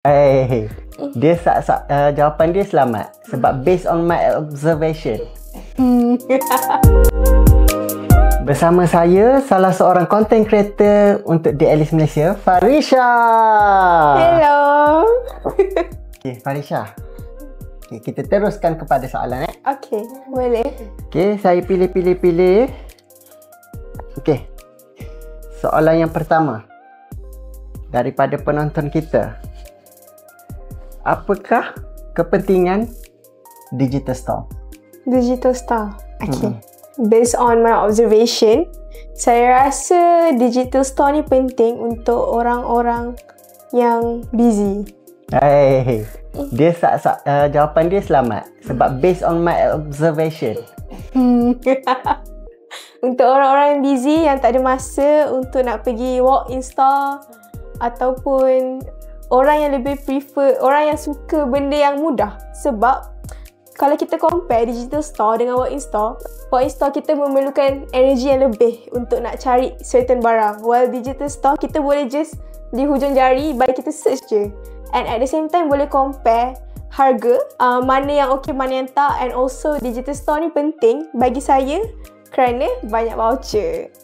Dia jawapan dia selamat sebab based on my observation. Bersama saya, salah seorang content creator untuk The Alice Malaysia, Farisha. Hello. Okay, Farisha. Okay, kita teruskan kepada soalan. Okay, boleh. Okay, saya pilih. Okay, soalan yang pertama daripada penonton kita. Apakah kepentingan digital store? Digital store. Okay. Based on my observation, saya rasa digital store ni penting untuk orang-orang yang busy. Dia jawapan dia selamat sebab based on my observation. Untuk orang-orang yang busy yang tak ada masa untuk nak pergi walk in store, ataupun orang yang lebih prefer, orang yang suka benda yang mudah. Sebab kalau kita compare digital store dengan walk in store kita memerlukan energi yang lebih untuk nak cari certain barang. While digital store kita boleh just di hujung jari, bagi kita search je. And at the same time boleh compare harga, mana yang okey, mana yang tak. And also digital store ni penting bagi saya kerana banyak voucher.